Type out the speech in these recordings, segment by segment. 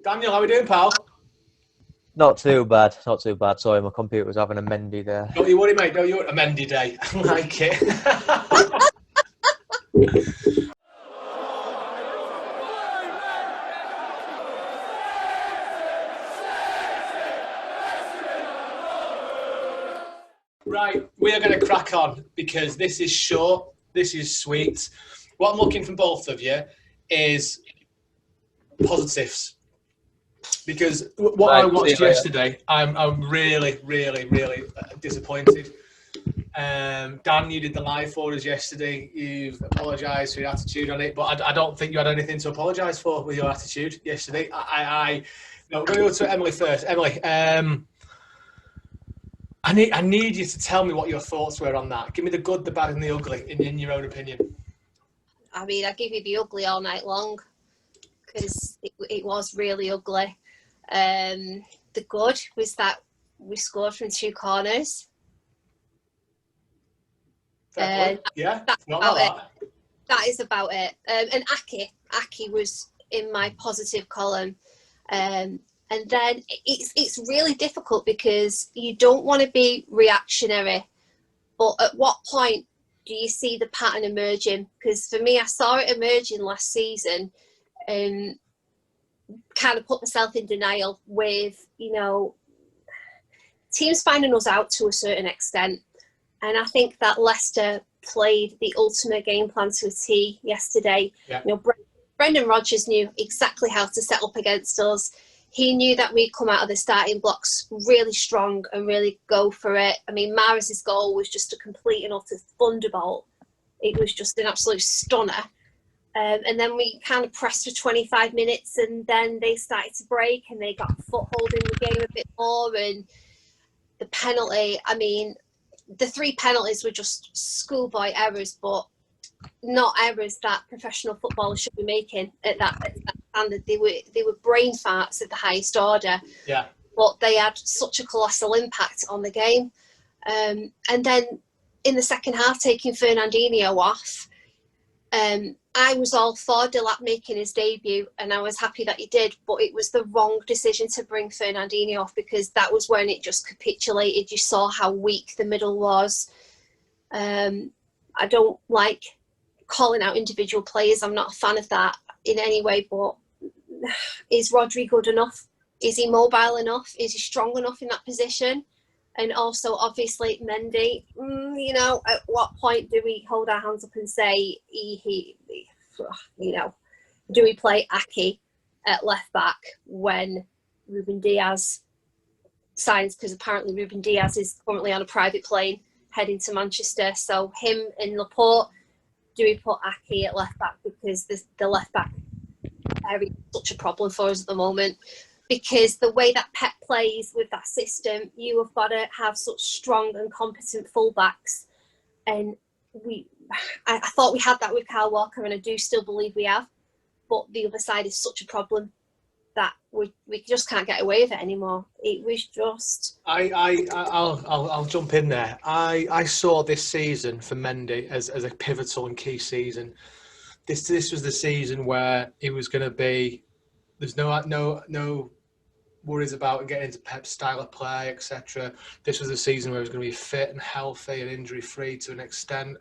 Daniel, how are we doing, pal? Not too bad, not too bad. Sorry, my computer was having a Mendy there. Don't you worry, mate. Don't you worry. A Mendy day. I like it. Right, we are going to crack on because this is short. This is sweet. What I'm looking from both of you is positives. Because what I watched yesterday, I'm really, really, really disappointed. Dan, you did the live for us yesterday. You've apologised for your attitude on it, but I don't think you had anything to apologise for with your attitude yesterday. No, we're going to go to Emily first. Emily, I need you to tell me what your thoughts were on that. Give me the good, the bad, and the ugly in your own opinion. I mean, I give you the ugly all night long because it was really ugly. The good was that we scored from two corners. Yeah, that's about it. That is about it. And Aki was in my positive column. And then it's really difficult because you don't want to be reactionary, but at what point do you see the pattern emerging? Because for me, I saw it emerging last season and kind of put myself in denial with, teams finding us out to a certain extent. And I think that Leicester played the ultimate game plan to a T yesterday. Yeah. Brendan Rodgers knew exactly how to set up against us. He knew that we'd come out of the starting blocks really strong and really go for it. I mean, Mahrez's goal was just a complete and utter thunderbolt. It was just an absolute stunner. And then we kind of pressed for 25 minutes and then they started to break and they got a foothold in the game a bit more. And the penalty, I mean, the three penalties were just schoolboy errors, but not errors that professional footballers should be making at that standard. They were brain farts at the highest order. Yeah. But they had such a colossal impact on the game. And then in the second half, taking Fernandinho off, I was all for Delap making his debut and I was happy that he did, but it was the wrong decision to bring Fernandinho off because that was when it just capitulated. You saw how weak the middle was. I don't like calling out individual players. I'm not a fan of that in any way, but is Rodri good enough? Is he mobile enough? Is he strong enough in that position? And also, obviously, Mendy, at what point do we hold our hands up and say, do we play Aki at left back when Ruben Diaz signs? Because apparently Ruben Diaz is currently on a private plane heading to Manchester. So him and Laporte, do we put Aki at left back? Because the left back area is such a problem for us at the moment. Because the way that Pep plays with that system, you have got to have such strong and competent fullbacks. And I thought we had that with Kyle Walker, and I do still believe we have. But the other side is such a problem that we just can't get away with it anymore. It was just. I'll jump in there. I saw this season for Mendy as a pivotal and key season. This was the season where it was going to be. There's no worries about getting into Pep's style of play, etc. This was the season where he was going to be fit and healthy and injury-free to an extent.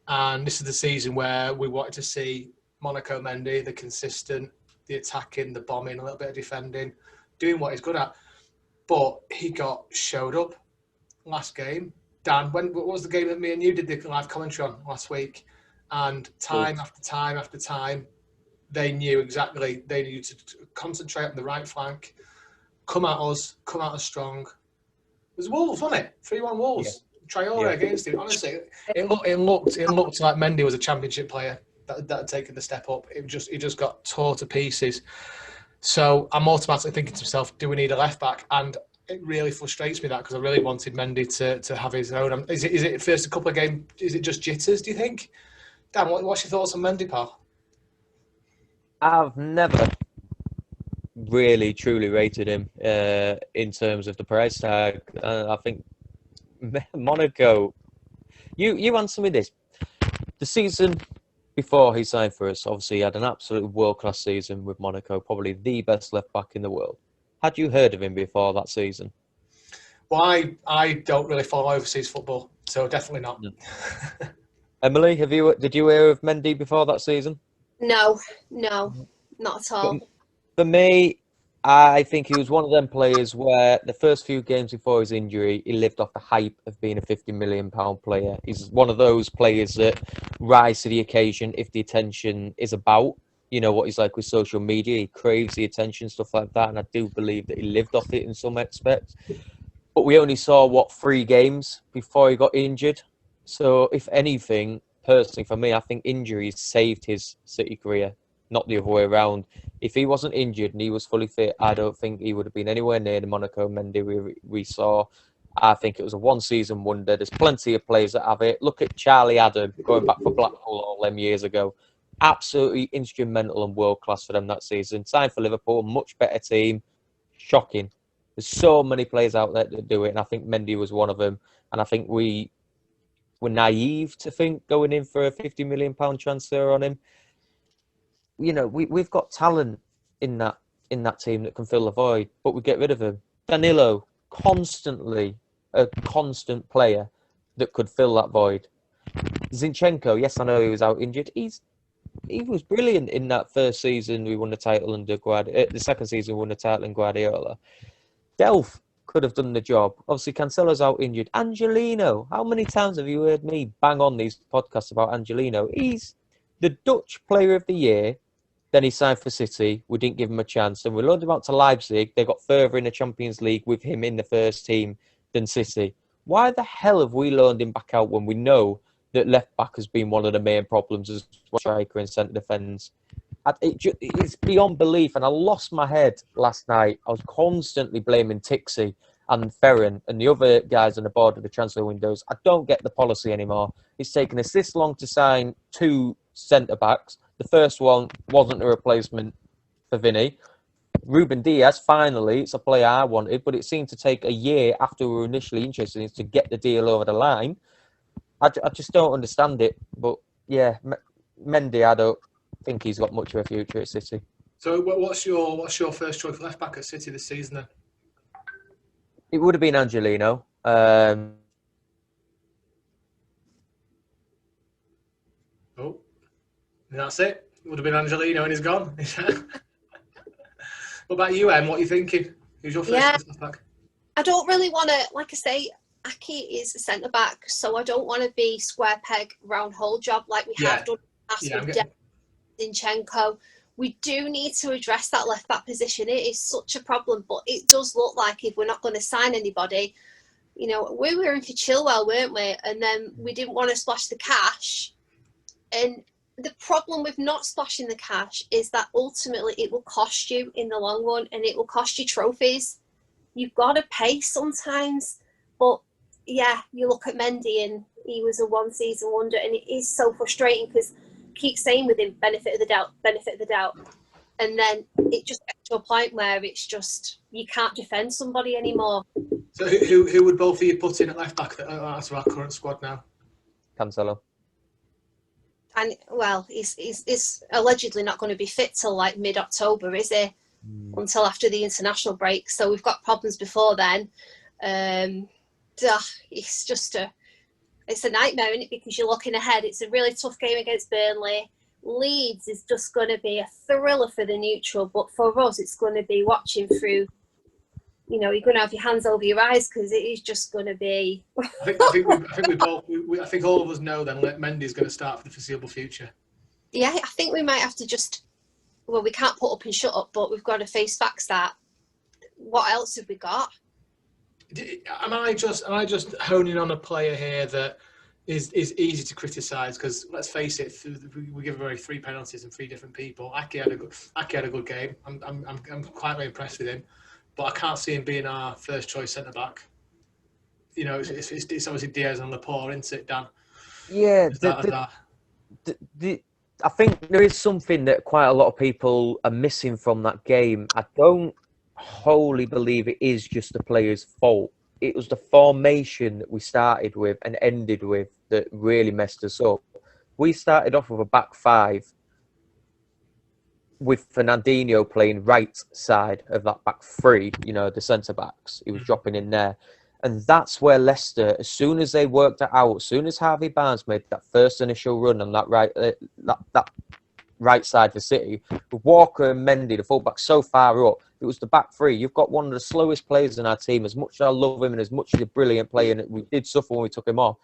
And this is the season where we wanted to see Monaco Mendy, the consistent, the attacking, the bombing, a little bit of defending, doing what he's good at. But he got showed up last game. Dan, what was the game that me and you did the live commentary on last week? And time after time after time, they knew exactly. They needed to concentrate on the right flank, come at us strong. It was Wolves, wasn't it? 3-1 Wolves. Yeah. Traore against him. Honestly, it looked like Mendy was a championship player that had taken the step up. He just got tore to pieces. So I'm automatically thinking to myself, do we need a left back? And it really frustrates me that because I really wanted Mendy to have his own. Is it first a couple of games? Is it just jitters? Do you think? Dan, what's your thoughts on Mendy, pal? I've never really truly rated him in terms of the price tag. I think Monaco. You answer me this: the season before he signed for us, obviously he had an absolute world-class season with Monaco, probably the best left-back in the world. Had you heard of him before that season? Well, I don't really follow overseas football, so definitely not. No. Emily, did you hear of Mendy before that season? No, not at all. For me, I think he was one of them players where the first few games before his injury, he lived off the hype of being a £50 million player. He's one of those players that rise to the occasion if the attention is about. You know what he's like with social media. He craves the attention, stuff like that. And I do believe that he lived off it in some aspects. But we only saw, 3 games before he got injured. So if anything, personally for me, I think injuries saved his City career, not the other way around. If he wasn't injured and he was fully fit, I don't think he would have been anywhere near the Monaco Mendy we saw. I think it was a one-season wonder. There's plenty of players that have it. Look at Charlie Adam, going back for Blackpool all them years ago. Absolutely instrumental and world-class for them that season. Signed for Liverpool, much better team. Shocking. There's so many players out there that do it, and I think Mendy was one of them. And I think we were naive to think going in for a £50 million transfer on him. You know, we've got talent in that team that can fill the void, but we get rid of him. Danilo, constantly a constant player that could fill that void. Zinchenko, yes, I know he was out injured. He was brilliant in that first season we won the title under Guardiola. The second season we won the title in Guardiola. Delph could have done the job. Obviously, Cancelo's out injured. Angelino, how many times have you heard me bang on these podcasts about Angelino? He's the Dutch Player of the Year. Then he signed for City. We didn't give him a chance. And we loaned him out to Leipzig. They got further in the Champions League with him in the first team than City. Why the hell have we loaned him back out when we know that left-back has been one of the main problems as striker and centre defence? It's beyond belief. And I lost my head last night. I was constantly blaming Tixi and Ferran and the other guys on the board of the transfer windows. I don't get the policy anymore. It's taken us this long to sign 2 centre-backs. The first one wasn't a replacement for Vinny. Ruben Diaz, finally, it's a player I wanted, but it seemed to take a year after we were initially interested in it to get the deal over the line. I just don't understand it. But yeah, Mendy, I don't think he's got much of a future at City. So what's your first choice left back at City this season then? It would have been Angelino. And that's it. It would have been Angelino and he's gone. What about you, Em? What are you thinking? Who's your first left back? I don't really want to, like I say, Aki is a centre back, so I don't want to be square peg, round hole job like we have done with Zinchenko. We do need to address that left back position. It is such a problem, but it does look like if we're not going to sign anybody, you know, we were in for Chilwell, weren't we? And then we didn't want to splash the cash. And the problem with not splashing the cash is that ultimately it will cost you in the long run, and it will cost you trophies. You've got to pay sometimes. But yeah, you look at Mendy and he was a one-season wonder, and it is so frustrating because keep saying with him, benefit of the doubt. And then it just gets to a point where it's just, you can't defend somebody anymore. So who would both of you put in at left back out of our current squad now? Cancelo. And well, he's allegedly not going to be fit till like mid-October, is he? Until after the international break. So we've got problems before then. It's just it's a nightmare, isn't it? Because you're looking ahead. It's a really tough game against Burnley. Leeds is just going to be a thriller for the neutral, but for us, it's going to be watching through. You know, you're going to have your hands over your eyes because it is just going to be. I think all of us know then that Mendy's going to start for the foreseeable future. Yeah, I think we might have to just. Well, we can't put up and shut up, but we've got to face facts that. What else have we got? Am I just honing on a player here that is easy to criticise? Because let's face it, we give away 3 penalties and 3 different people. Aki had a good game. I'm quite very impressed with him, but I can't see him being our first choice centre back. You know, it's obviously Diaz and Laporte, isn't it, Dan? Yeah. I think there is something that quite a lot of people are missing from that game. I don't wholly believe it is just the players' fault. It was the formation that we started with and ended with that really messed us up. We started off with a back five with Fernandinho playing right side of that back three, you know, the centre backs. He was dropping in there. And that's where Leicester, as soon as they worked it out, as soon as Harvey Barnes made that first initial run on that right side for City, with Walker and Mendy, the fullback, so far up, it was the back three. You've got one of the slowest players in our team. As much as I love him and as much as he's a brilliant player, and we did suffer when we took him off,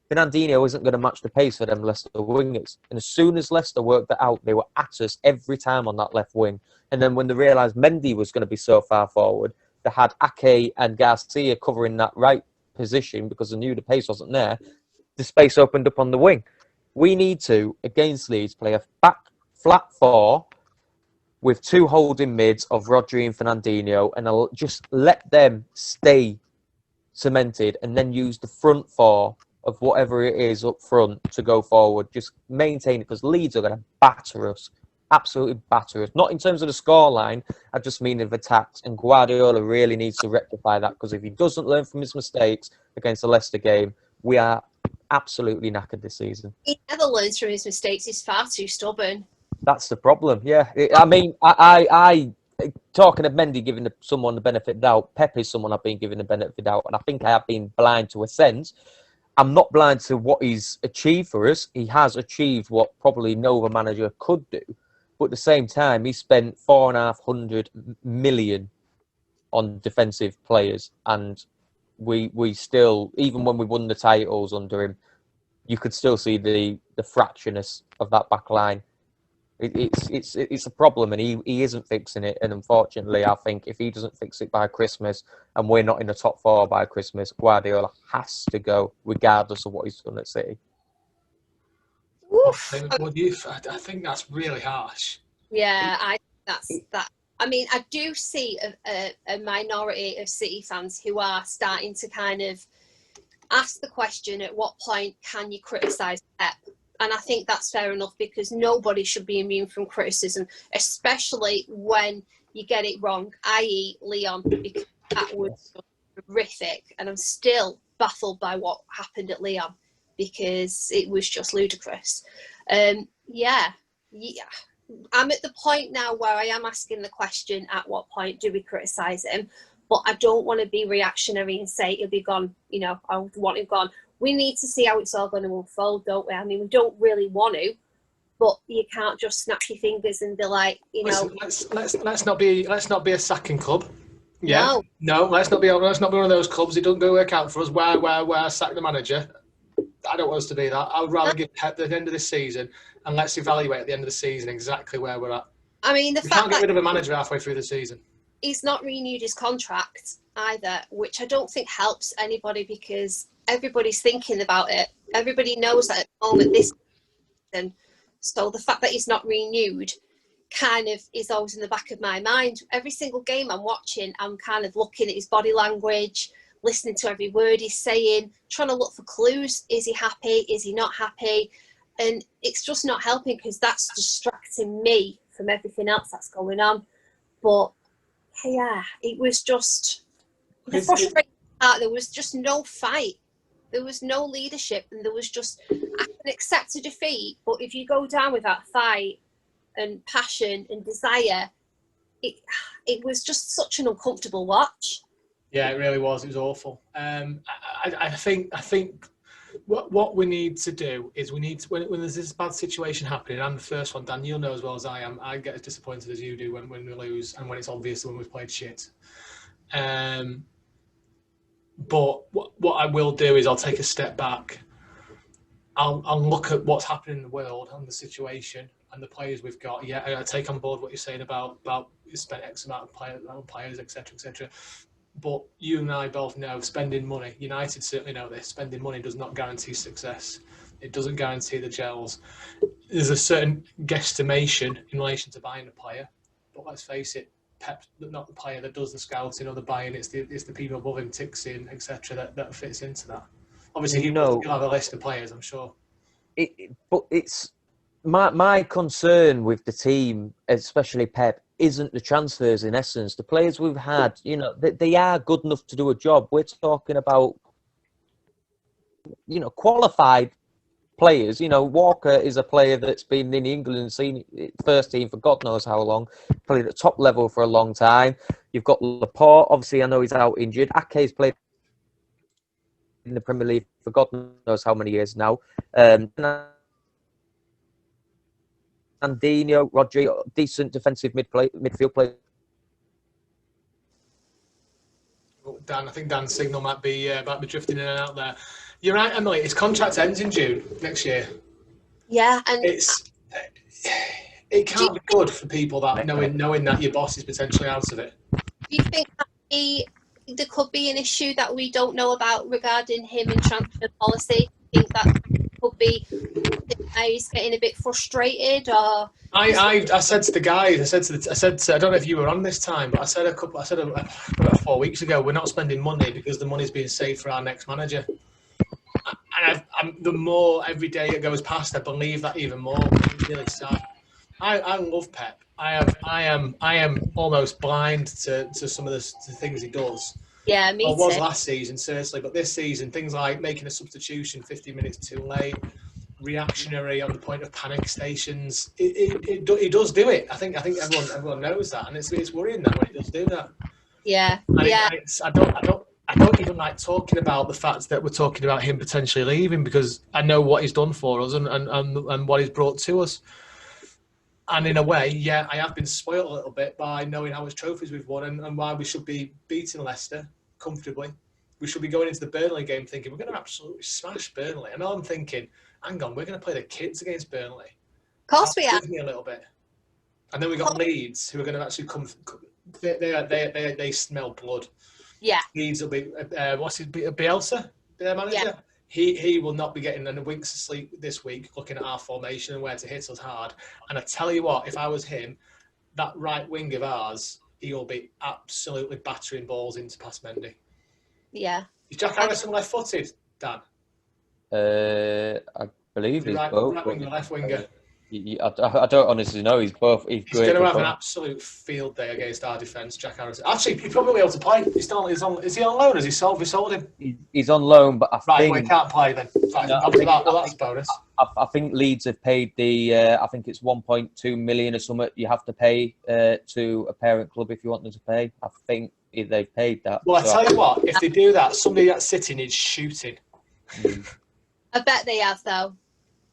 Fernandinho isn't going to match the pace for them Leicester wingers. And as soon as Leicester worked that out, they were at us every time on that left wing. And then when they realised Mendy was going to be so far forward, they had Ake and Garcia covering that right position because they knew the pace wasn't there. The space opened up on the wing. We need to, against Leeds, play a back flat four with two holding mids of Rodri and Fernandinho, and I'll just let them stay cemented and then use the front four of whatever it is up front to go forward. Just maintain it because Leeds are going to batter us. Absolutely batter us. Not in terms of the scoreline, I just mean of attacks. And Guardiola really needs to rectify that because if he doesn't learn from his mistakes against the Leicester game, we are absolutely knackered this season. He never learns from his mistakes. He's far too stubborn. That's the problem, yeah. I mean, I talking of Mendy giving someone the benefit of the doubt, Pep is someone I've been given the benefit of the doubt, and I think I have been blind to a sense. I'm not blind to what he's achieved for us. He has achieved what probably no other manager could do. But at the same time, he spent $450 million on defensive players. And we still, even when we won the titles under him, you could still see the fractionless of that back line. It's a problem, and he isn't fixing it. And unfortunately, I think if he doesn't fix it by Christmas, and we're not in the top four by Christmas, Guardiola has to go, regardless of what he's done at City. I think that's really harsh. Yeah, I that's that. I mean, I do see a minority of City fans who are starting to kind of ask the question: at what point can you criticise Pep? And I think that's fair enough because nobody should be immune from criticism, especially when you get it wrong, i.e. Leon, because that was horrific. And I'm still baffled by what happened at Leon because it was just ludicrous. Yeah. I'm at the point now where I am asking the question, at what point do we criticise him? But I don't want to be reactionary and say he'll be gone, you know, I want him gone. We need to see how it's all going to unfold, don't we? I mean, we don't really want to, but you can't just snap your fingers and be like, you know. Listen, let's not be a sacking club. Yeah. No, let's not be one of those clubs. It doesn't go work out for us. Where I sack the manager. I don't want us to be that. I would rather give Pep the end of this season and let's evaluate at the end of the season exactly where we're at. I mean, we can't get rid of a manager halfway through the season. He's not renewed his contract either, which I don't think helps anybody because everybody's thinking about it. Everybody knows that at the moment this season. So the fact that he's not renewed kind of is always in the back of my mind. Every single game I'm watching, I'm kind of looking at his body language, listening to every word he's saying, trying to look for clues. Is he happy? Is he not happy? And it's just not helping because that's distracting me from everything else that's going on. But yeah, it was just the frustrating part. There was just no fight. There was no leadership, and there was just, I can accept a defeat, but if you go down with that fight and passion and desire, it was just such an uncomfortable watch. Yeah, it really was. It was awful. I think what we need to do is when there's this bad situation happening, I'm the first one, Dan, you'll know as well as I am, I get as disappointed as you do when we lose and when it's obvious when we've played shit. But what I will do is I'll take a step back. I'll look at what's happening in the world and the situation and the players we've got. Yeah, I take on board what you're saying about you spent X amount of players, etc. But you and I both know spending money, United certainly know this, spending money does not guarantee success. It doesn't guarantee the gels. There's a certain guesstimation in relation to buying a player, but let's face it, Pep's not the player that does the scouting or the buying, it's the people above him, Tixin, etc. that fits into that. Obviously, he'll have a list of players, I'm sure. But it's my concern with the team, especially Pep, isn't the transfers in essence. The players we've had, they are good enough to do a job. We're talking about, qualified players. You know, Walker is a player that's been in the England first team for God knows how long, played at top level for a long time. You've got Laporte, obviously I know he's out injured. Ake's played in the Premier League for God knows how many years now. Andinho, Rodri, decent defensive midfield player. Dan, I think Dan's signal might be drifting in and out there. You're right, Emily. His contract ends in June next year. Yeah, and it can't be good for people that knowing that your boss is potentially out of it. do you think that there could be an issue that we don't know about regarding him and transfer policy? Do you think that could be he's getting a bit frustrated, or? I said to the guys, I said I don't know if you were on this time, but I said about 4 weeks ago, we're not spending money because the money's being saved for our next manager. And the more every day it goes past, I believe that even more. It's really sad. I love Pep. I am almost blind to some of the things he does. Yeah, me too. It was last season, certainly, but this season, things like making a substitution 50 minutes too late, reactionary on the point of panic stations. He does do it. I think everyone knows that, and it's worrying that when he does do that. Yeah, And yeah. I don't even like talking about the fact that we're talking about him potentially leaving, because I know what he's done for us and what he's brought to us. And in a way, yeah, I have been spoiled a little bit by knowing how much trophies we've won and why we should be beating Leicester comfortably. We should be going into the Burnley game thinking we're going to absolutely smash Burnley. And I'm thinking, hang on, we're going to play the kids against Burnley. Of course we are. Me a little bit. And then we got Leeds, who are going to actually come. They smell blood. Yeah. Leeds will be Bielsa, their manager. Yeah. He will not be getting a wink's of sleep this week looking at our formation and where to hit us hard. And I tell you what, if I was him, that right wing of ours, he'll be absolutely battering balls into past Mendy. Yeah. Is Jack Harrison left-footed, Dan? I believe he's both. Right winger, left winger. I don't honestly know. He's both. He's going to have an absolute field day against our defence, Jack Harrison. Actually, he'd probably be able to play. Is he on loan? Has he sold? We sold him. He's on loan, but I think well, he can't play then. Right, no, that's a bonus. I think Leeds have paid I think it's 1.2 million or something. You have to pay to a parent club if you want them to pay. I think they've paid that. Well, I tell you what, if they do that, somebody that's sitting is shooting. I bet they have though,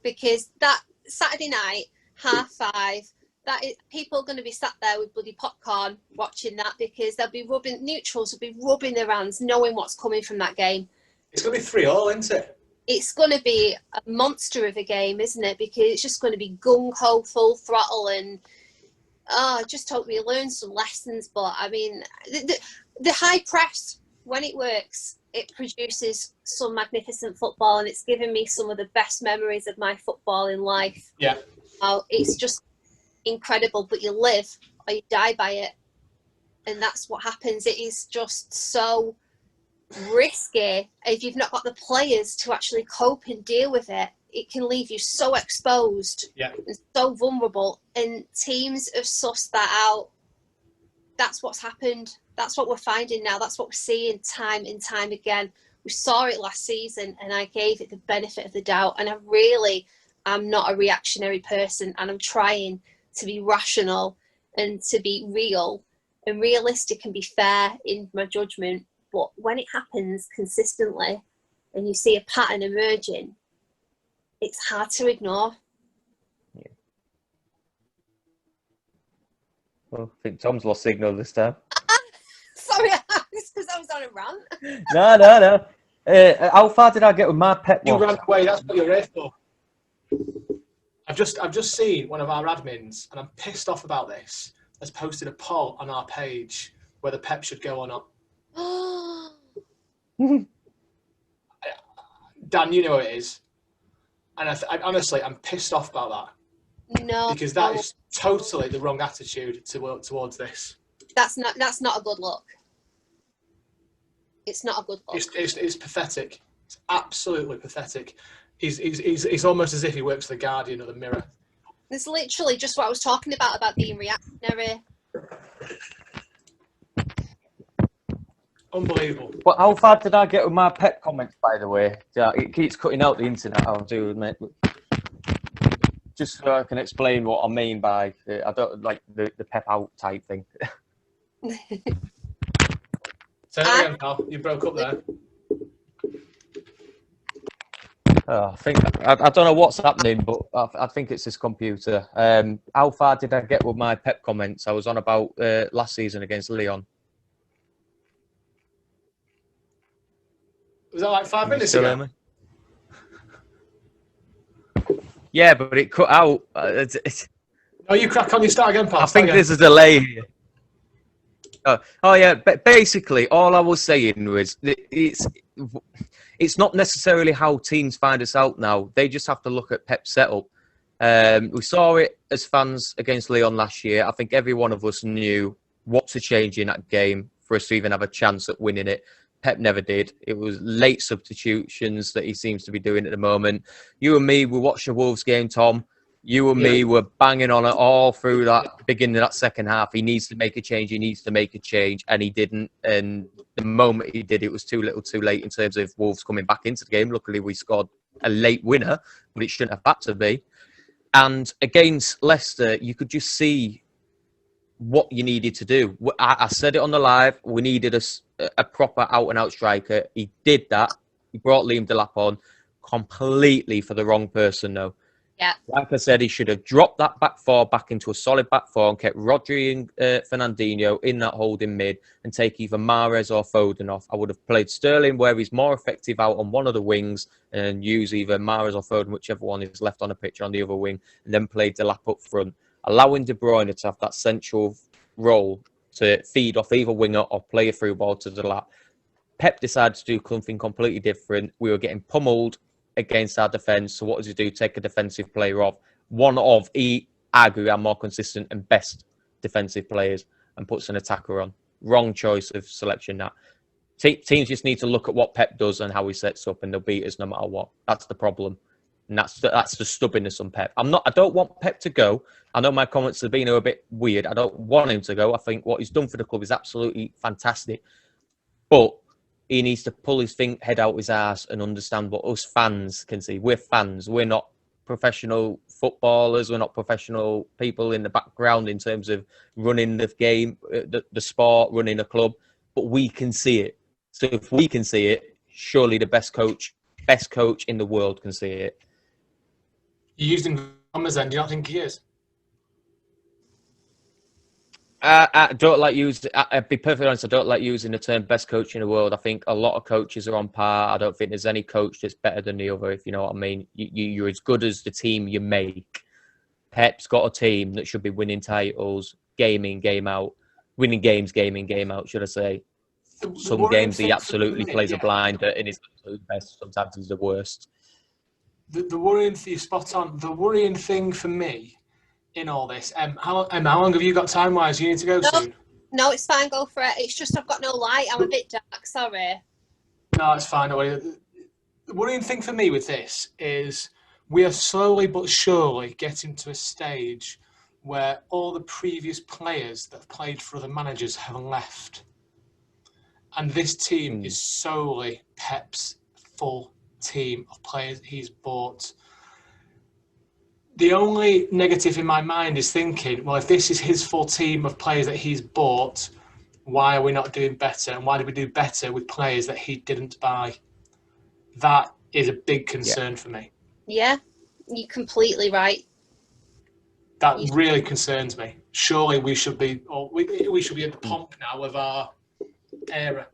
because that Saturday night, 5:30, people are going to be sat there with bloody popcorn watching that, because neutrals will be rubbing their hands knowing what's coming from that game. It's going to be 3-3, isn't it? It's going to be a monster of a game, isn't it? Because it's just going to be gung-ho, full throttle, and I just hope we learn some lessons. But I mean, the high press, when it works, it produces some magnificent football, and it's given me some of the best memories of my footballing life. Yeah. It's just incredible, but you live or you die by it, and that's what happens. It is just so risky if you've not got the players to actually cope and deal with it. It can leave you so exposed and so vulnerable, and teams have sussed that out. That's what's happened. That's what we're finding now. That's what we're seeing time and time again. We saw it last season, and I gave it the benefit of the doubt. And I'm not a reactionary person, and I'm trying to be rational and to be real and realistic and be fair in my judgment. But when it happens consistently and you see a pattern emerging, it's hard to ignore. Yeah. Well, I think Tom's lost signal this time. Sorry, it's because I was on a rant. No. How far did I get with my pet? You ran away. That's what you're here for. I've just seen one of our admins, and I'm pissed off about this, has posted a poll on our page whether Pep should go or not. Dan, you know what it is. And I honestly, I'm pissed off about that. No. Because that is totally the wrong attitude towards this. That's not a good look. It's not a good look. It's pathetic. It's absolutely pathetic. He's almost as if he works for the Guardian or the Mirror. It's literally just what I was talking about being reactionary. Unbelievable. But how far did I get with my Pep comments, by the way? Yeah, it keeps cutting out the internet. I'll do it, mate. Just so I can explain what I mean by I don't like the Pep out type thing. Say that again, pal. You broke up there. I think I don't know what's happening, but I think it's this computer. How far did I get with my Pep comments? I was on about last season against Leon. Was that like 5 minutes Still ago? Yeah, but it cut out. No, you crack on. You start again, pal. I think there's a delay here. Oh yeah, but basically all I was saying was it's not necessarily how teams find us out now. They just have to look at Pep's setup. We saw it as fans against Leon last year. I think every one of us knew what to change in that game for us to even have a chance at winning it. Pep never did. It was late substitutions that he seems to be doing at the moment. You and me, we watched the Wolves game, Tom. You and me were banging on it all through that beginning of that second half. He needs to make a change. He needs to make a change. And he didn't. And the moment he did, it was too little too late in terms of Wolves coming back into the game. Luckily, we scored a late winner, but it shouldn't have had to be. And against Leicester, you could just see what you needed to do. I said it on the live. We needed a proper out-and-out striker. He did that. He brought Liam Delap on completely for the wrong person, though. Yeah. Like I said, he should have dropped that back four back into a solid back four and kept Rodri and Fernandinho in that holding mid and take either Mahrez or Foden off. I would have played Sterling where he's more effective out on one of the wings and use either Mahrez or Foden, whichever one is left on the pitch on the other wing, and then play Delap up front, allowing De Bruyne to have that central role to feed off either winger or play a through ball to Delap. Pep decided to do something completely different. We were getting pummeled against our defence. So what does he do? Take a defensive player off. One of, arguably, our more consistent and best defensive players and puts an attacker on. Wrong choice of selection, that. Teams just need to look at what Pep does and how he sets up, and they'll beat us no matter what. That's the problem. And that's the stubbornness on Pep. I don't want Pep to go. I know my comments have been a bit weird. I don't want him to go. I think what he's done for the club is absolutely fantastic. But he needs to pull his head out his ass and understand what us fans can see. We're fans. We're not professional footballers. We're not professional people in the background in terms of running the game, the sport, running a club. But we can see it. So if we can see it, surely the best coach in the world can see it. You used numbers then. Do you not think he is? I don't like using. I'll be perfectly honest. I don't like using the term "best coach in the world." I think a lot of coaches are on par. I don't think there's any coach that's better than the other. If you know what I mean, you're as good as the team you make. Pep's got a team that should be winning titles, game in, game out, winning games, game in, game out. Should I say? Some games he absolutely plays a blinder and is the best. Sometimes he's the worst. The worrying thing, spot on. The worrying thing for me in all this, how long have you got time-wise? You need to go soon. No, it's fine. Go for it. It's just I've got no light. I'm a bit dark. Sorry. No, it's fine. The worrying thing for me with this is we are slowly but surely getting to a stage where all the previous players that have played for other managers have left. And this team is solely Pep's full team of players he's bought. The only negative in my mind is thinking, well, if this is his full team of players that he's bought, why are we not doing better? And why did we do better with players that he didn't buy? That is a big concern for me. Yeah, you're completely right. That really concerns me. Surely we should be, we should be at the pomp now of our era.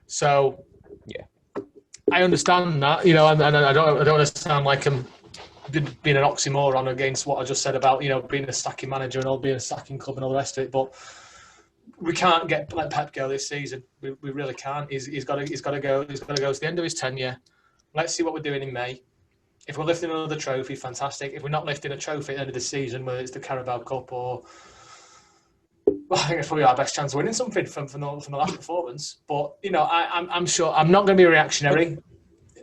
So, yeah, I understand that, and I don't want to sound like I'm being an oxymoron against what I just said about, being a sacking manager and all being a sacking club and all the rest of it. But we can't let Pep go this season. We really can't. He's got to go. He's got to go to the end of his tenure. Let's see what we're doing in May. If we're lifting another trophy, fantastic. If we're not lifting a trophy at the end of the season, whether it's the Carabao Cup or, well, I think it's probably our best chance of winning something from the last performance. But I'm sure I'm not going to be reactionary.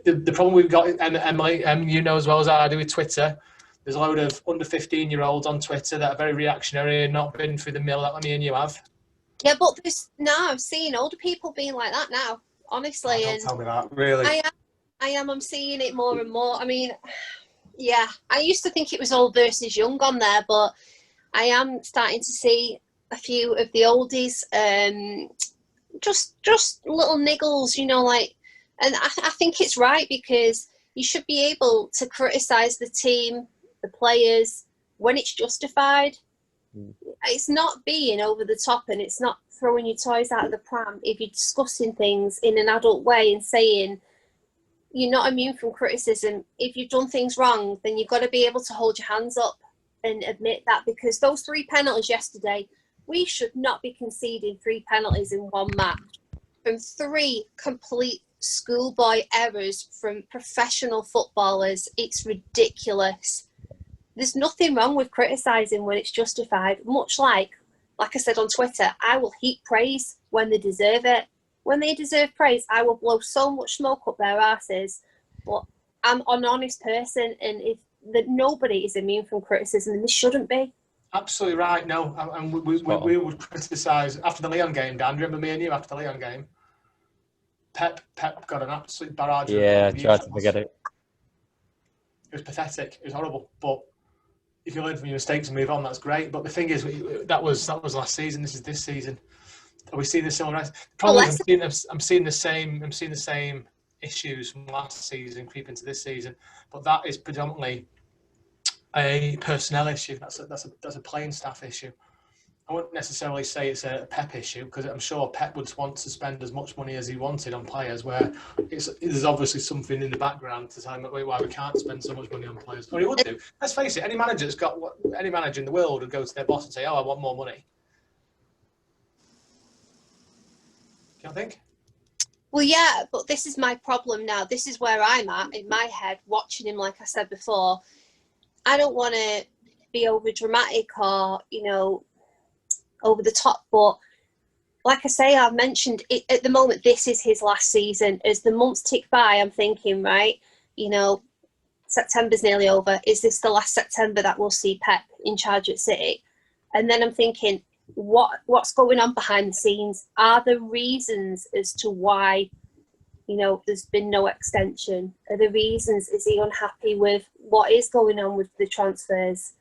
The problem we've got, and Emily, you know as well as I do with Twitter, there's a load of under 15-year-olds on Twitter that are very reactionary and not been through the mill that me and you have. Yeah, but I've seen older people being like that now, honestly. Don't tell me that, really. I'm seeing it more and more. I mean, yeah, I used to think it was old versus young on there, but I am starting to see a few of the oldies, just little niggles, like, and I think it's right because you should be able to criticise the team, the players, when it's justified. It's not being over the top, and it's not throwing your toys out of the pram if you're discussing things in an adult way and saying you're not immune from criticism. If you've done things wrong, then you've got to be able to hold your hands up and admit that, because those 3 penalties yesterday, we should not be conceding 3 penalties in one match from 3 complete schoolboy errors from professional footballers. It's ridiculous. There's nothing wrong with criticising when it's justified, much like I said on Twitter, I will heap praise when they deserve it. When they deserve praise, I will blow so much smoke up their asses. But I'm an honest person, and that nobody is immune from criticism, and they shouldn't be. Absolutely right. No, and we would criticise after the Leon game. Dan, do you remember me and you after the Leon game? Pep got an absolute barrage. Yeah, I tried to forget it. It was pathetic. It was horrible. But if you learn from your mistakes and move on, that's great. But the thing is, that was last season. This is this season. Are we seeing the similar? The problem is I'm seeing the same issues from last season creep into this season, but that is predominantly a personnel issue. That's a playing staff issue. I wouldn't necessarily say it's a Pep issue, because I'm sure Pep would want to spend as much money as he wanted on players, where there's obviously something in the background to tell him why we can't spend so much money on players. Or he would do. Let's face it, any manager in the world would go to their boss and say, "Oh, I want more money." Do you think? Well, yeah, but this is my problem now. This is where I'm at in my head, watching him, like I said before. I don't want to be over dramatic or, over the top, but like I say, I've mentioned it, at the moment, this is his last season. As the months tick by, I'm thinking, right, September's nearly over. Is this the last September that we'll see Pep in charge at City? And then I'm thinking, what's going on behind the scenes? Are there reasons as to why, there's been no extension? Are there reasons? Is he unhappy with what is going on with the transfers?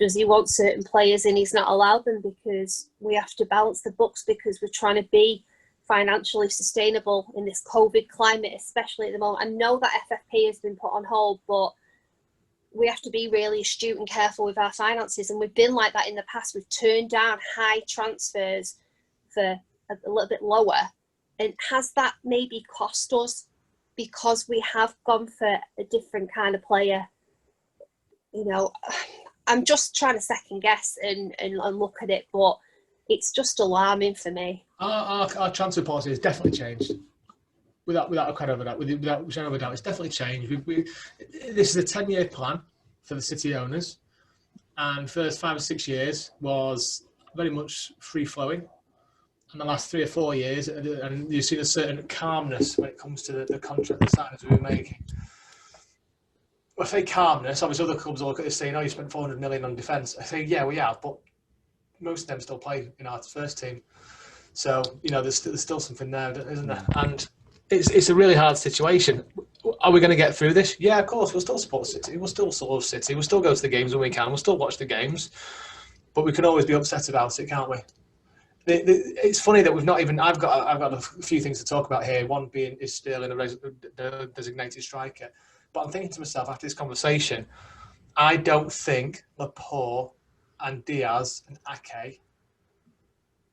Does he want certain players and he's not allowed them because we have to balance the books, because we're trying to be financially sustainable in this COVID climate, especially at the moment? I know that FFP has been put on hold, but we have to be really astute and careful with our finances. And we've been like that in the past. We've turned down high transfers for a little bit lower. And has that maybe cost us because we have gone for a different kind of player? I'm just trying to second guess and look at it, but it's just alarming for me. Our transfer policy has definitely changed. Without a kind of a doubt, without a shadow of a doubt, it's definitely changed. This is a 10-year plan for the City owners, and first 5 or 6 years was very much free flowing. And the last 3 or 4 years, and you've seen a certain calmness when it comes to the contract signings we were making. I say calmness. Obviously, other clubs will look at this saying, "Oh, you spent 400 million on defence." I say, "Yeah, we have," but most of them still play in our first team. So there's still something there, isn't there? And it's a really hard situation. Are we going to get through this? Yeah, of course. We'll still support City. We'll still love City. We'll still go to the games when we can. We'll still watch the games. But we can always be upset about it, can't we? It's funny that we've not even. I've got a few things to talk about here. One being is Sterling a designated striker. But I'm thinking to myself after this conversation, I don't think Laporte and Diaz and Ake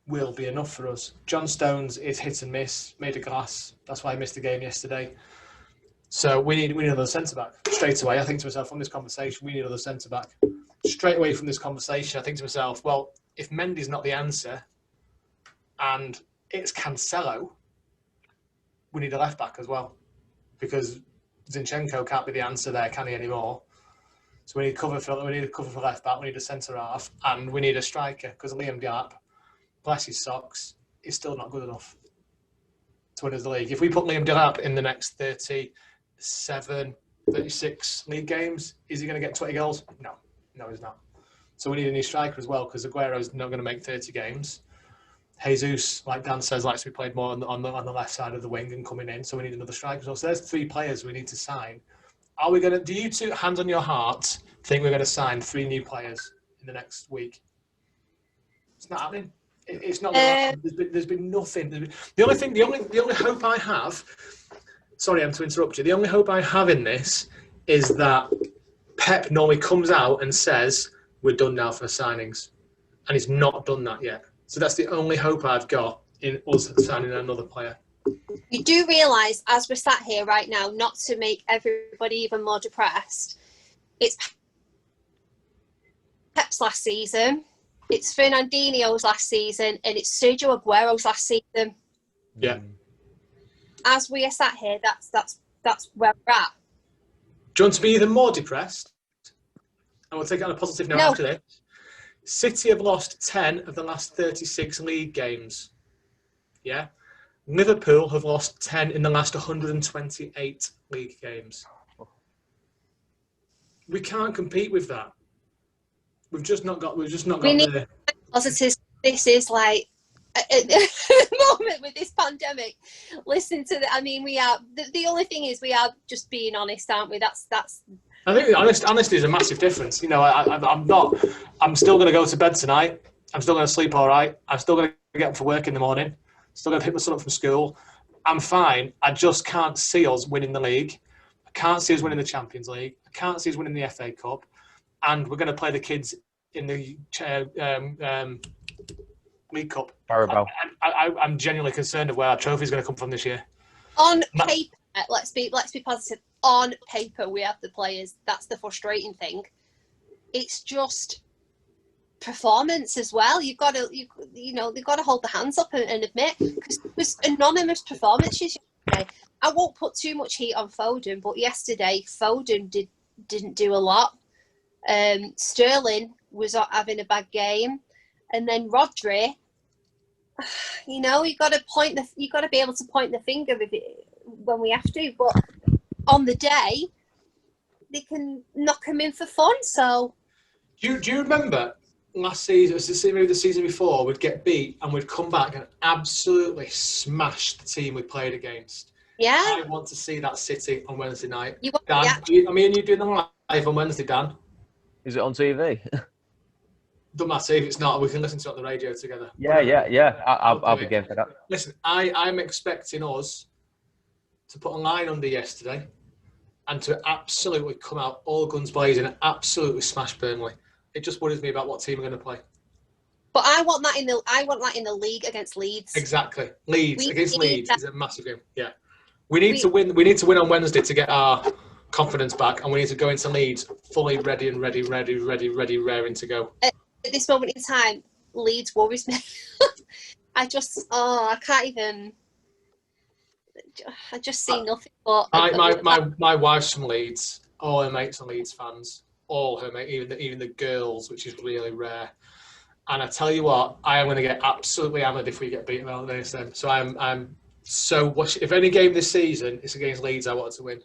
will be enough for us. John Stones is hit and miss, made of glass. That's why he missed the game yesterday. So we need another centre-back. Straight away, I think to myself, from this conversation, we need another centre-back. Straight away from this conversation, I think to myself, well, if Mendy's not the answer and it's Cancelo, we need a left-back as well. Because Zinchenko can't be the answer there, can he, anymore? So we need cover for left-back, we need a centre-half, and we need a striker, because Liam Delap, bless his socks, is still not good enough to win us the league. If we put Liam Delap in the next 37, 36 league games, is he going to get 20 goals? No, he's not. So we need a new striker as well, because Aguero's not going to make 30 games. Jesus, like Dan says, likes to be played more on the left side of the wing and coming in. So we need another striker. So there's 3 players we need to sign. Are we going to? Do you two, hands on your heart, think we're going to sign 3 new players in the next week? It's not happening. It's not going to happen. There's been nothing. The only hope I have. Sorry, I'm to interrupt you. The only hope I have in this is that Pep normally comes out and says we're done now for signings, and he's not done that yet. So that's the only hope I've got in us signing another player. You do realise, as we're sat here right now, not to make everybody even more depressed, it's Pep's last season, it's Fernandinho's last season, and it's Sergio Aguero's last season. Yeah. As we are sat here, that's where we're at. Do you want to be even more depressed? And we'll take it on a positive note after this. City have lost 10 of the last 36 league games. Yeah. Liverpool have lost 10 in the last 128 league games. We can't compete with that. We've just not got the positives. This is like a moment with this pandemic. Listen to the. I mean, we are. The only thing is, we are just being honest, aren't we? That's. I think honesty is a massive difference. You know, I'm not. I'm still going to go to bed tonight. I'm still going to sleep all right. I'm still going to get up for work in the morning. Still going to pick my son up from school. I'm fine. I just can't see us winning the league. I can't see us winning the Champions League. I can't see us winning the FA Cup. And we're going to play the kids in the League Cup. I'm genuinely concerned of where our trophy is going to come from this year. On paper, let's be positive. On paper, we have the players. That's the frustrating thing. It's just performance as well. You've got to, they've got to hold the hands up and admit, because it was anonymous performances yesterday. I won't put too much heat on Foden, but yesterday Foden didn't do a lot. Sterling was having a bad game, and then Rodri. You got to be able to point the finger with it when we have to, but on the day they can knock him in for fun. So, do you remember last season? It was the season before. We'd get beat and we'd come back and absolutely smash the team we played against. Yeah, I want to see that City on Wednesday night. Dan, I mean, you're doing the live on Wednesday, Dan. Is it on TV? Don't matter if it's not. We can listen to it on the radio together. Yeah. I'll be game for that. Listen, I'm expecting us to put a line under yesterday and to absolutely come out all guns blazing and absolutely smash Burnley. It just worries me about what team we're going to play. But I want that in the league against Leeds. Exactly, Leeds against Leeds is a massive game. Yeah, we need to win. We need to win on Wednesday to get our confidence back, and we need to go into Leeds fully ready, raring to go. At this moment in time, Leeds worries me. I can't even. I just see nothing but. My wife's from Leeds. All her mates are Leeds fans. All her mates, even the girls, which is really rare. And I tell you what, I am going to get absolutely hammered if we get beaten out this. Then, so I'm so. If any game this season is against Leeds, I want to win.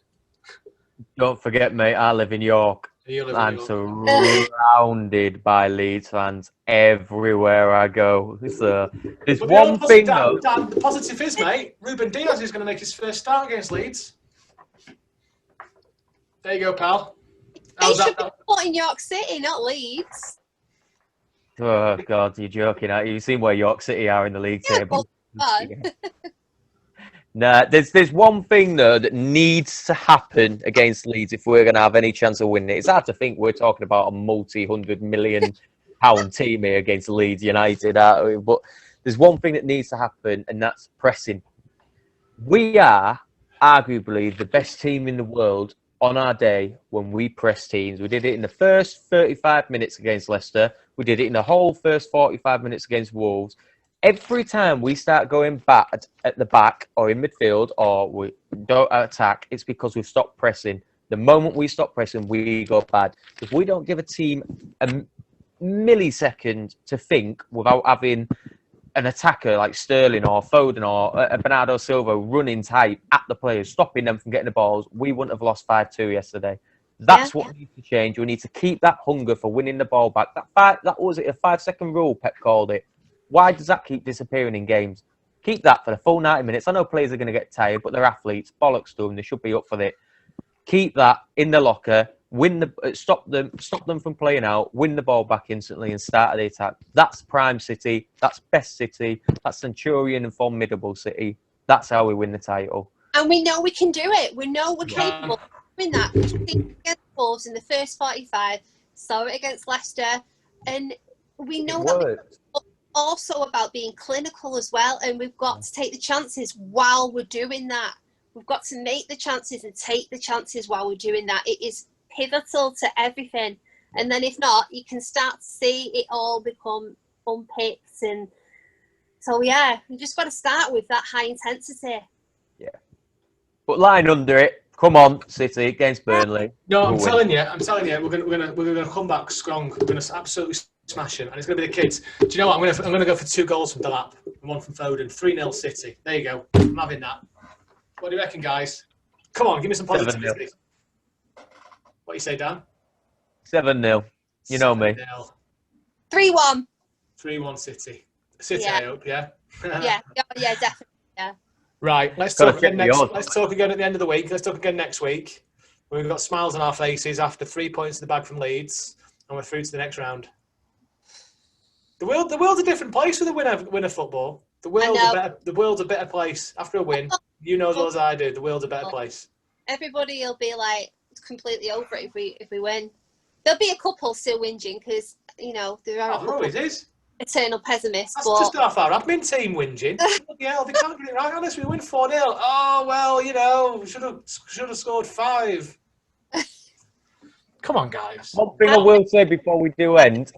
Don't forget, mate. I live in York. I'm surrounded by Leeds fans everywhere I go. There's one thing though. Dan, the positive is, mate, Ruben Diaz is going to make his first start against Leeds. There you go, pal. They should be put in York City, not Leeds. Oh God, you're joking. You've seen where York City are in the league table. Nah, there's one thing though that needs to happen against Leeds if we're going to have any chance of winning it. It's hard to think we're talking about a multi-100-million-pound team here against Leeds United, aren't we? But there's one thing that needs to happen, and that's pressing. We are arguably the best team in the world on our day when we press teams. We did it in the first 35 minutes against Leicester. We did it in the whole first 45 minutes against Wolves. Every time we start going back at the back or in midfield or we don't attack, it's because we've stopped pressing. The moment we stop pressing, we go bad. If we don't give a team a millisecond to think without having an attacker like Sterling or Foden or Bernardo Silva running tight at the players, stopping them from getting the balls, we wouldn't have lost 5-2 yesterday. That's what needs to change. We need to keep that hunger for winning the ball back. That was it, a 5-second rule, Pep called it. Why does that keep disappearing in games? Keep that for the full 90 minutes. I know players are going to get tired, but they're athletes. Bollocks to them. They should be up for it. Keep that in the locker. Stop them from playing out. Win the ball back instantly and start the attack. That's prime City. That's best City. That's Centurion and formidable City. That's how we win the title. And we know we can do it. We know we're capable of doing that. We see it against Wolves in the first 45. Saw it against Leicester, and we know that. Also about being clinical as well, and we've got to take the chances while we're doing that. We've got to make the chances and take the chances while we're doing that. It is pivotal to everything. And then if not, you can start to see it all become unpicked. And so, yeah, we just got to start with that high intensity. Yeah. But line under it. Come on, City against Burnley. No, I'm telling you, we're gonna come back strong. We're gonna absolutely smash him, and it's going to be the kids. Do you know what? I'm going to go for 2 goals from Delap and 1 from Foden. 3-0 City. There you go. I'm having that. What do you reckon, guys? Come on, give me some positivity. What do you say, Dan? 7-0. You know me. 3-1. 3-1 City. City, yeah. I hope, yeah? yeah, definitely, yeah. Right, let's talk again at the end of the week. Let's talk again next week. We've got smiles on our faces after 3 points in the bag from Leeds, and we're through to the next round. The world's a different place with a win of football. The world's a better place after a win. You know as well as I do. The world's a better place. Everybody will be like completely over it if we win. There'll be a couple still whinging because there always is eternal pessimists. That's just half our admin team whinging. Yeah, they can't get it right. Honestly, we win 4-0. Oh well, should have scored 5. Come on, guys. One thing I will say before we do end.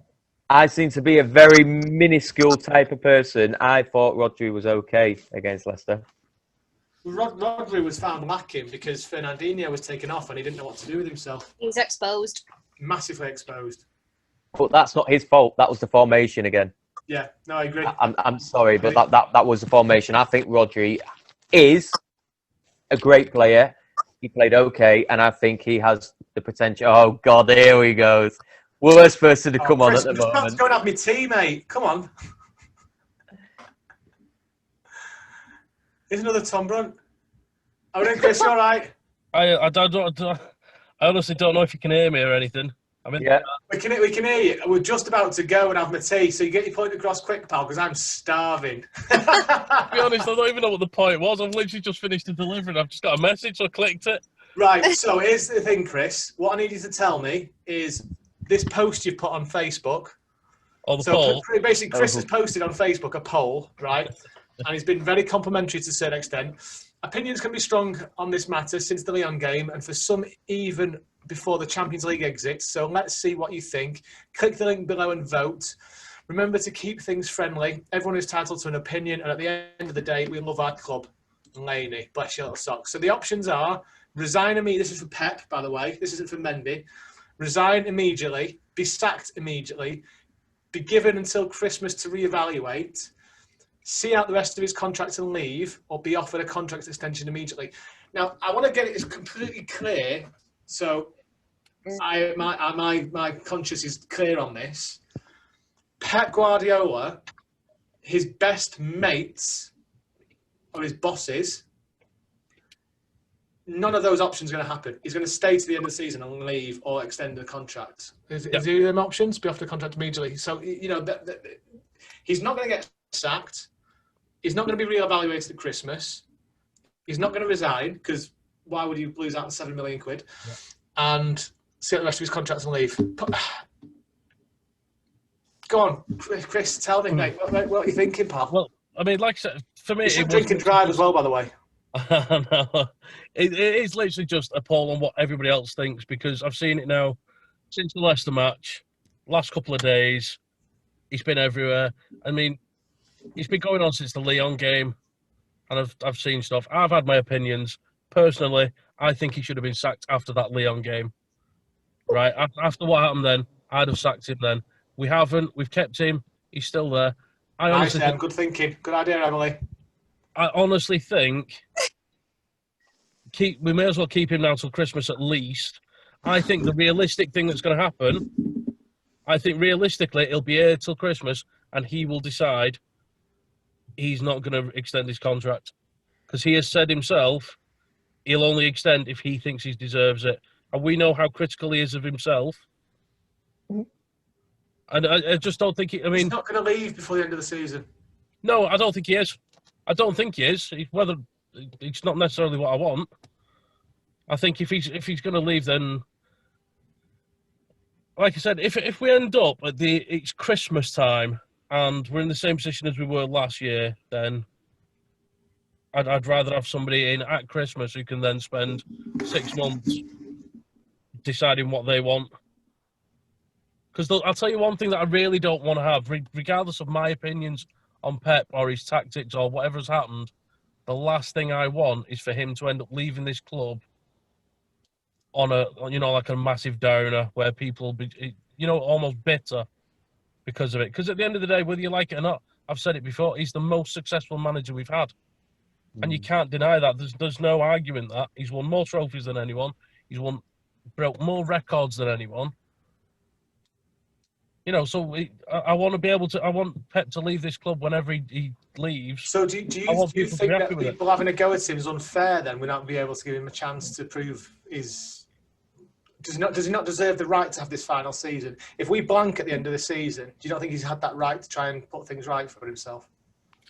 I seem to be a very minuscule type of person. I thought Rodri was okay against Leicester. Rodri was found lacking because Fernandinho was taken off and he didn't know what to do with himself. He was exposed. Massively exposed. But that's not his fault. That was the formation again. Yeah, no, I agree. I'm sorry, but that was the formation. I think Rodri is a great player. He played okay, and I think he has the potential. Oh, God, here he goes. Worst person to come on at the moment. I'm just going to have my tea, mate. Come on. Here's another Tom Brunt. How are you doing, Chris? You all right? I honestly don't know if you can hear me or anything. Yeah. We can hear you. We're just about to go and have my tea, so you get your point across quick, pal, because I'm starving. To be honest, I don't even know what the point was. I've literally just finished the delivery. I've just got a message, so I clicked it. Right, so here's the thing, Chris. What I need you to tell me is this post you've put on Facebook. Oh, the poll? Basically, Chris has posted on Facebook a poll, right? And he's been very complimentary to a certain extent. Opinions can be strong on this matter since the Lyon game, and for some even before the Champions League exits. So let's see what you think. Click the link below and vote. Remember to keep things friendly. Everyone is entitled to an opinion, and at the end of the day, we love our club. Laney, bless your little socks. So the options are resign immediately. This is for Pep, by the way. This isn't for Mendy. Resign immediately, be sacked immediately, be given until Christmas to reevaluate, see out the rest of his contract and leave, or be offered a contract extension immediately. Now, I want to get it completely clear, so my conscience is clear on this. Pep Guardiola, his best mates, or his bosses, none of those options are going to happen. He's going to stay to the end of the season and leave or extend the contract. Is there them options? Be off the contract immediately. So, he's not going to get sacked. He's not going to be reevaluated at Christmas. He's not going to resign because why would you lose out on £7 million? Yeah. And see out the rest of his contract and leave. Go on, Chris, tell me, mate. What are you thinking, pal? Well, I mean, like I said, for me... You should drink and drive as well, by the way. No, it is literally just a poll on what everybody else thinks because I've seen it now since the Leicester match, last couple of days. He's been everywhere. I mean, he's been going on since the Lyon game, and I've seen stuff. I've had my opinions. Personally, I think he should have been sacked after that Lyon game. Right? After what happened then, I'd have sacked him then. We haven't. We've kept him. He's still there. Nice, good thinking. Good idea, Emily. I honestly think we may as well keep him now till Christmas at least. I think the realistic thing that's going to happen, I think realistically it'll be here till Christmas, and he will decide he's not going to extend his contract because he has said himself he'll only extend if he thinks he deserves it. And we know how critical he is of himself. And I just don't think he's not going to leave before the end of the season. No, I don't think he is. I don't think he is. Whether it's not necessarily what I want. I think if he's going to leave, then, like I said, if we end up at it's Christmas time and we're in the same position as we were last year, then I'd rather have somebody in at Christmas who can then spend 6 months deciding what they want. Because I'll tell you one thing that I really don't want to have, regardless of my opinions on Pep or his tactics or whatever's happened, the last thing I want is for him to end up leaving this club on like a massive downer where people be, almost bitter because of it. Because at the end of the day, whether you like it or not, I've said it before, he's the most successful manager we've had. And you can't deny that. There's no arguing that. He's won more trophies than anyone. He's broke more records than anyone. So I want to be able to. I want Pep to leave this club whenever he leaves. So do you think that people having a go at him is unfair? Then we're not be able to give him a chance to prove his. Does he not deserve the right to have this final season? If we blank at the end of the season, do you not think he's had that right to try and put things right for himself?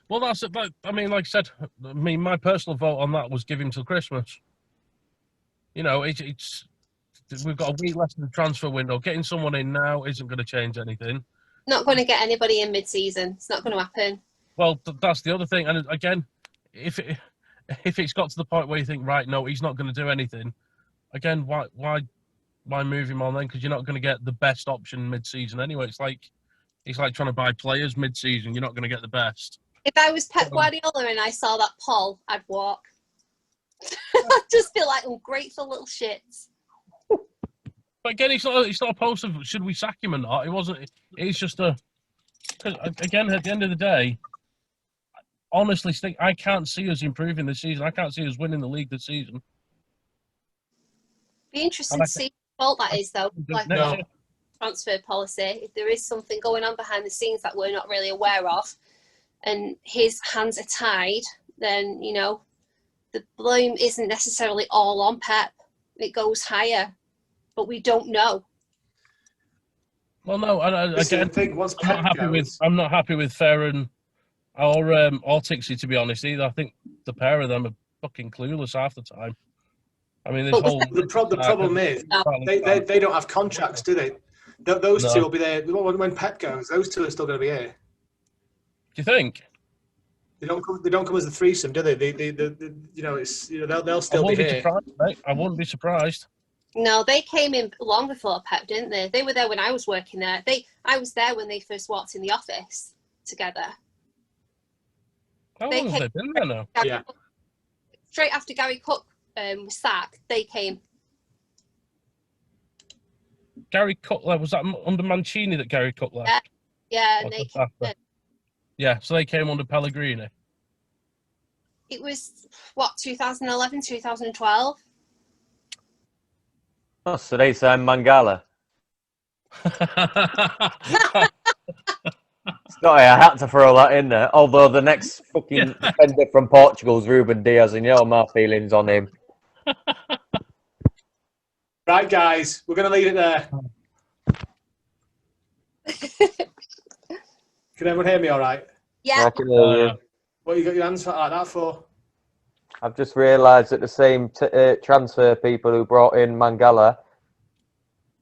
Well, that's it. Like I said, my personal vote on that was give him till Christmas. It's we've got a week left in the transfer window. Getting someone in now isn't going to change anything. Not going to get anybody in mid-season. It's not going to happen. Well, that's the other thing. And again, if it's got to the point where you think, right, no, he's not going to do anything, again, why move him on then? Because you're not going to get the best option mid-season anyway. It's like trying to buy players mid-season. You're not going to get the best. If I was Pep Guardiola and I saw that poll, I'd walk. I'd just feel like ungrateful little shits. But again, it's not a post of should we sack him or not. It wasn't. It's just again, at the end of the day, honestly, I can't see us improving this season. I can't see us winning the league this season. Be interesting to see what that is, though. Like transfer policy, if there is something going on behind the scenes that we're not really aware of, and his hands are tied, then the blame isn't necessarily all on Pep. It goes higher, but we don't know. Well, no, again, I'm not happy with Ferran or Tixie, to be honest, either. I think the pair of them are fucking clueless half the time. I mean, the problem is they don't have contracts, do they? Those two will be there when Pep goes. Those two are still going to be here. Do you think? They don't come as a threesome, do they? They'll still be here. I wouldn't be surprised. No, they came in long before Pep, didn't they? They were there when I was working there. I was there when they first walked in the office together. How long have they been there now? Yeah. Straight after Gary Cook was sacked, they came. Gary Cook, was that under Mancini that Gary Cook left? Yeah, and they came in. Yeah, so they came under Pellegrini. It was, 2011, 2012? Oh, so they signed Mangala. Sorry, I had to throw that in there. Although the next fucking defender from Portugal is Ruben Diaz, and my feelings on him. Right, guys, we're going to leave it there. Can everyone hear me all right? Yeah. I can hear you. What you got your hands like that for? I've just realised that the same transfer people who brought in Mangala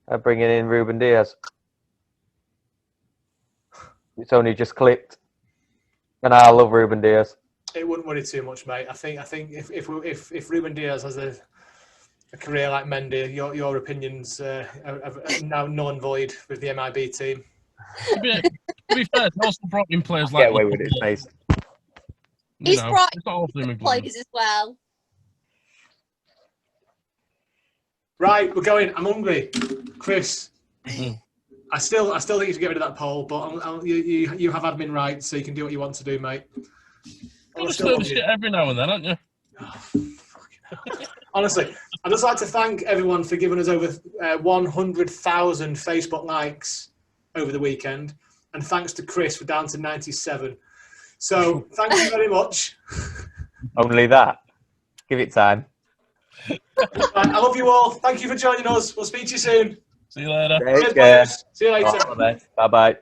are bringing in Ruben Diaz. It's only just clicked, and I love Ruben Diaz. It wouldn't worry too much, mate. I think if Ruben Diaz has a career like Mendy, your opinions are now null and void with the MIB team. To be fair, they also brought in players Get away with it, face. He's brought in players as well. Right, we're going. I'm hungry, Chris. I still think you should get rid of that poll, but you have admin rights, so you can do what you want to do, mate. You just do shit every now and then, aren't you? Oh, fucking hell. Honestly, I'd just like to thank everyone for giving us over 100,000 Facebook likes over the weekend. and thanks to Chris, we're down to 97. So thank you very much. Only that. Give it time. Right, I love you all. Thank you for joining us. We'll speak to you soon. See you later. Take Cheers, care. players. See you later. Bye bye.